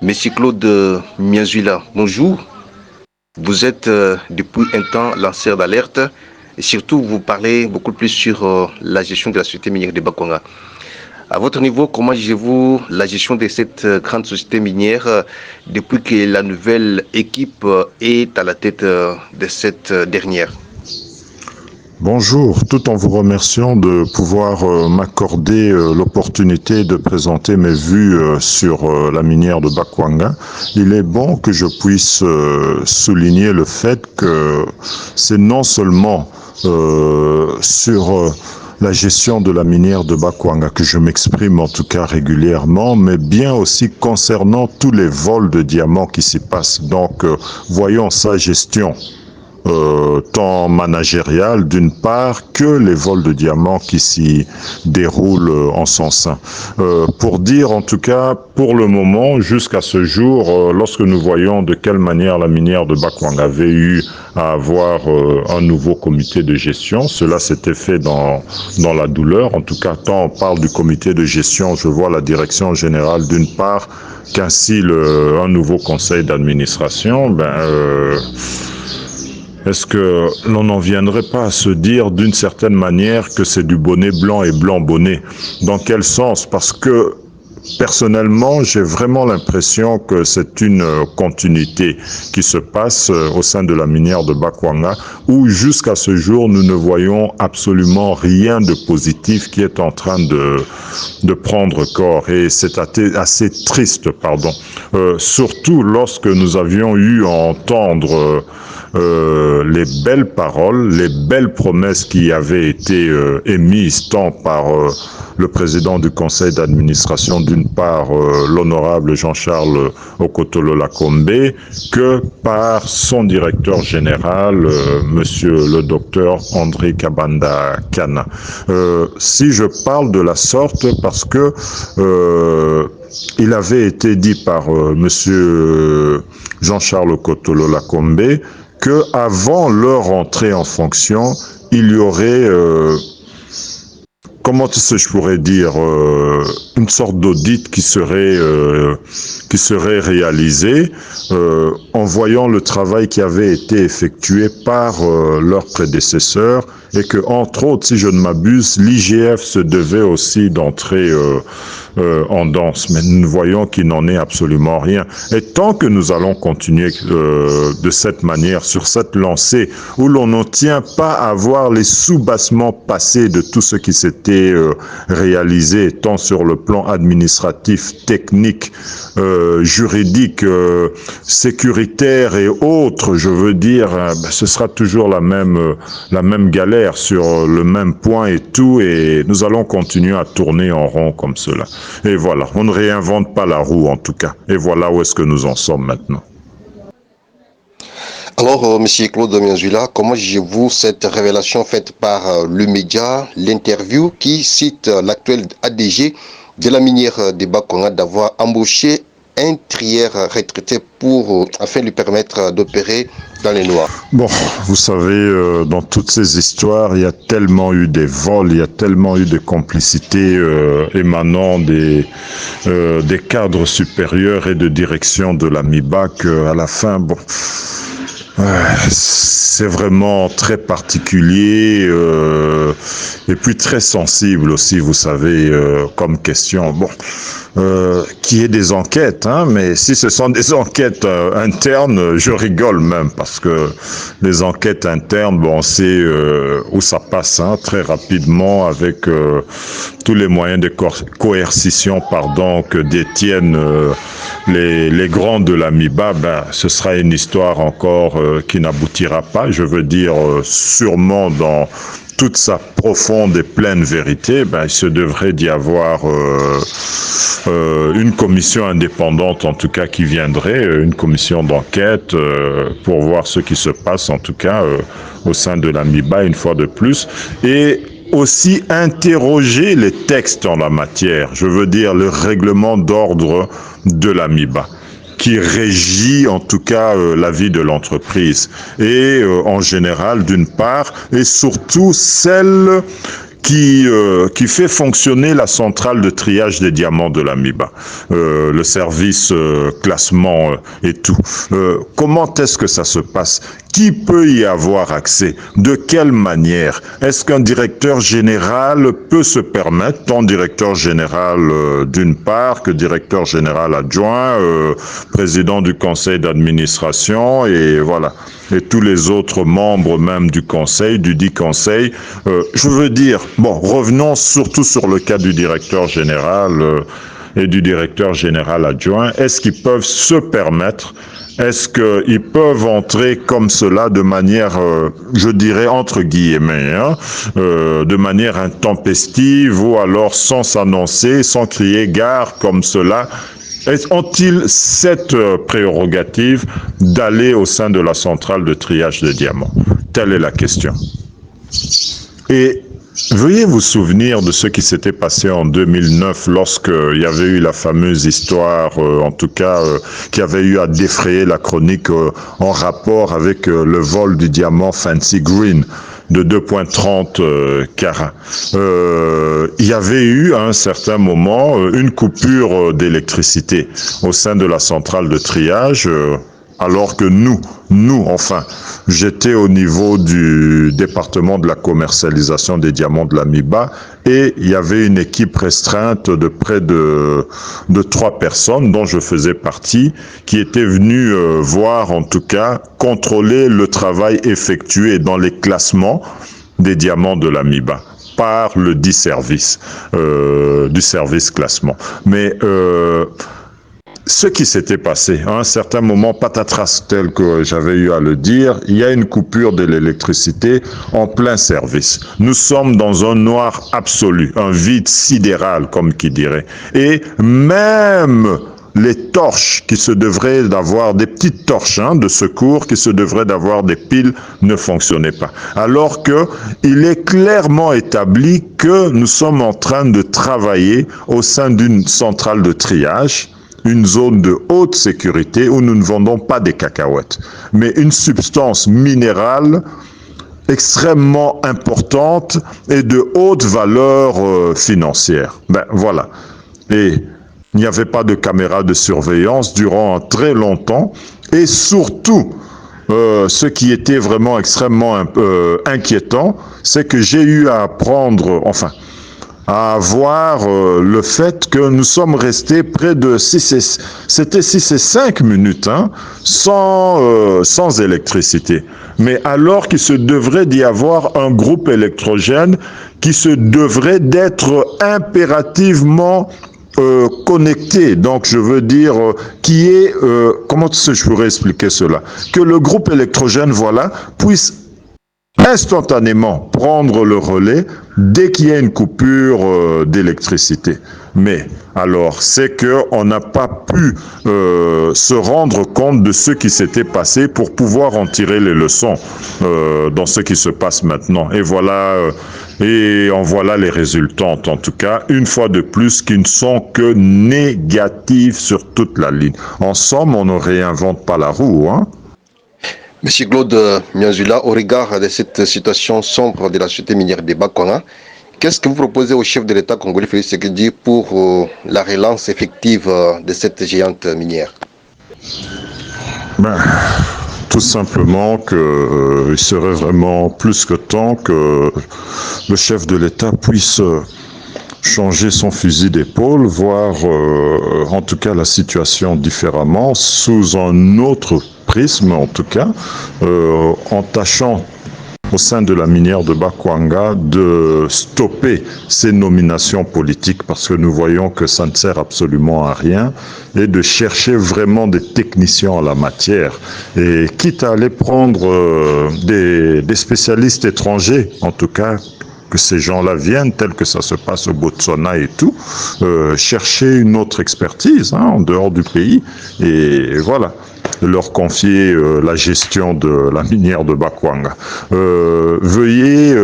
Monsieur Claude Miazula, bonjour. Vous êtes depuis un temps lanceur d'alerte et surtout vous parlez beaucoup plus sur la gestion de la société minière de Bakwanga. À votre niveau, comment jugez-vous la gestion de cette grande société minière depuis que la nouvelle équipe est à la tête de cette dernière? Bonjour, tout en vous remerciant de pouvoir m'accorder l'opportunité de présenter mes vues sur la minière de Bakwanga. Il est bon que je puisse souligner le fait que c'est non seulement sur la gestion de la minière de Bakwanga que je m'exprime en tout cas régulièrement, mais bien aussi concernant tous les vols de diamants qui s'y passent. Donc, voyons sa gestion. Tant managérial d'une part que les vols de diamants qui s'y déroulent en son sein. Pour dire en tout cas pour le moment jusqu'à ce jour, lorsque nous voyons de quelle manière la minière de Bakwanga avait eu à avoir un nouveau comité de gestion, cela s'était fait dans la douleur. En tout cas, quand on parle du comité de gestion, je vois la direction générale d'une part qu'ainsi un nouveau conseil d'administration, est-ce que l'on n'en viendrait pas à se dire d'une certaine manière que c'est du bonnet blanc et blanc bonnet? Dans quel sens? Parce que personnellement, j'ai vraiment l'impression que c'est une continuité qui se passe au sein de la minière de Bakwanga, où jusqu'à ce jour, nous ne voyons absolument rien de positif qui est en train de prendre corps. Et c'est assez triste, surtout lorsque nous avions eu à entendre les belles paroles, les belles promesses qui avaient été émises tant par le président du conseil d'administration, d'une part l'honorable Jean-Charles Okotolo Lakombe, que par son directeur général, monsieur le docteur André Kabanda Kana. Si je parle de la sorte, parce que il avait été dit par monsieur Jean-Charles Okotolo Lakombe que avant leur entrée en fonction, il y aurait, comment je pourrais dire, une sorte d'audit qui serait réalisé en voyant le travail qui avait été effectué par leurs prédécesseurs et que, entre autres, si je ne m'abuse, l'IGF se devait aussi d'entrer en danse, mais nous voyons qu'il n'en est absolument rien. Et tant que nous allons continuer de cette manière, sur cette lancée, où l'on ne tient pas à voir les soubassements passés de tout ce qui s'était réalisé, tant sur le plan administratif, technique, juridique, sécuritaire et autres, je veux dire, ce sera toujours la même galère sur le même point et tout, et nous allons continuer à tourner en rond comme cela. Et voilà, on ne réinvente pas la roue en tout cas. Et voilà où est-ce que nous en sommes maintenant. Alors, monsieur Claude Miazula, comment jugez-vous cette révélation faite par le média, l'interview qui cite l'actuel ADG de la minière de Bakwanga d'avoir embauché un trieur retraité afin de lui permettre d'opérer dans les noirs? Bon, vous savez, dans toutes ces histoires, il y a tellement eu des vols, il y a tellement eu des complicités émanant des cadres supérieurs et de direction de la MIBA qu'à la fin, bon, c'est vraiment très particulier et puis très sensible aussi, vous savez, comme question. Bon, qu'il y ait des enquêtes, hein, mais si ce sont des enquêtes internes, je rigole même, parce que les enquêtes internes, bon, on sait où ça passe, hein, très rapidement, avec tous les moyens de coercition, que détiennent les grands de la MIBA, ce sera une histoire encore qui n'aboutira pas, je veux dire, sûrement dans toute sa profonde et pleine vérité, il se devrait d'y avoir une commission indépendante, en tout cas, qui viendrait, une commission d'enquête pour voir ce qui se passe, en tout cas, au sein de la MIBA, une fois de plus, et aussi interroger les textes en la matière, je veux dire, le règlement d'ordre de la MIBA, qui régit en tout cas la vie de l'entreprise et en général d'une part, et surtout celle qui fait fonctionner la centrale de triage des diamants de l'Amiba, le service classement et tout. Comment est-ce que ça se passe? Qui peut y avoir accès? De quelle manière? Est-ce qu'un directeur général peut se permettre, tant directeur général d'une part que directeur général adjoint, président du conseil d'administration et voilà, et tous les autres membres même du conseil, du dit conseil. Je veux dire, bon, revenons surtout sur le cas du directeur général et du directeur général adjoint. Est-ce qu'ils peuvent se permettre? Est-ce qu'ils peuvent entrer comme cela de manière, je dirais entre guillemets, de manière intempestive ou alors sans s'annoncer, sans crier gare comme cela? Ont-ils cette prérogative d'aller au sein de la centrale de triage de diamants? Telle est la question. Et veuillez vous souvenir de ce qui s'était passé en 2009 lorsqu'il y avait eu la fameuse histoire, en tout cas, qui avait eu à défrayer la chronique en rapport avec le vol du diamant Fancy Green de 2,30 carats. Il y avait eu à un certain moment une coupure d'électricité au sein de la centrale de triage, alors que nous, enfin, j'étais au niveau du département de la commercialisation des diamants de l'Amiba et il y avait une équipe restreinte de près de 3 personnes dont je faisais partie qui étaient venues voir, en tout cas, contrôler le travail effectué dans les classements des diamants de l'Amiba par le dit service, du service classement. Mais ce qui s'était passé, à un certain moment, patatras, tel que j'avais eu à le dire, il y a une coupure de l'électricité en plein service. Nous sommes dans un noir absolu, un vide sidéral, comme qui dirait. Et même les torches qui se devraient d'avoir, des petites torches de secours qui se devraient d'avoir des piles, ne fonctionnaient pas. Alors que il est clairement établi que nous sommes en train de travailler au sein d'une centrale de triage, une zone de haute sécurité où nous ne vendons pas des cacahuètes, mais une substance minérale extrêmement importante et de haute valeur financière. Ben voilà. Et il n'y avait pas de caméra de surveillance durant très longtemps et surtout, ce qui était vraiment extrêmement inquiétant, c'est que j'ai eu à apprendre, enfin, à voir le fait que nous sommes restés près de 6 et 5 minutes sans électricité. Mais alors qu'il se devrait d'y avoir un groupe électrogène qui se devrait d'être impérativement connecté, donc je veux dire qui est, comment je pourrais expliquer cela, que le groupe électrogène, voilà, puisse instantanément prendre le relais dès qu'il y a une coupure d'électricité. Mais alors, c'est qu'on n'a pas pu se rendre compte de ce qui s'était passé pour pouvoir en tirer les leçons dans ce qui se passe maintenant. Et voilà, et en voilà les résultantes, en tout cas, une fois de plus, qui ne sont que négatives sur toute la ligne. En somme, on ne réinvente pas la roue, Monsieur Claude Mianzula, au regard de cette situation sombre de la société minière de Bakwanga, qu'est-ce que vous proposez au chef de l'État congolais Félix Tshisekedi pour la relance effective de cette géante minière? Tout simplement qu'il serait vraiment plus que temps que le chef de l'État puisse changer son fusil d'épaule, voir en tout cas la situation différemment, sous un autre prisme en tout cas, en tâchant au sein de la minière de Bakwanga de stopper ces nominations politiques parce que nous voyons que ça ne sert absolument à rien et de chercher vraiment des techniciens en la matière et quitte à aller prendre des spécialistes étrangers en tout cas, que ces gens-là viennent, tel que ça se passe au Botswana et tout, chercher une autre expertise en dehors du pays et voilà, leur confier la gestion de la minière de Bakwanga. Veuillez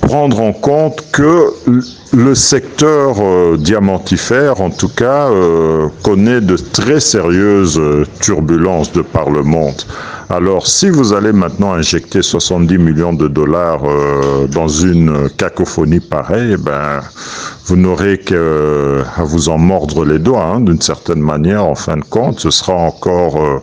prendre en compte que le secteur diamantifère, en tout cas, connaît de très sérieuses turbulences de par le monde, Alors, si vous allez maintenant injecter 70 millions de dollars dans une cacophonie pareille, ben, vous n'aurez qu'à vous en mordre les doigts, hein, d'une certaine manière. En fin de compte, ce sera encore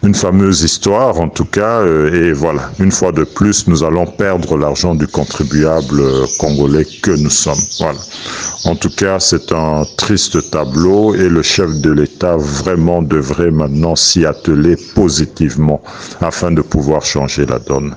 une fameuse histoire, en tout cas. Et voilà, une fois de plus, nous allons perdre l'argent du contribuable congolais que nous sommes. Voilà. En tout cas, c'est un triste tableau et le chef de l'État vraiment devrait maintenant s'y atteler positivement afin de pouvoir changer la donne.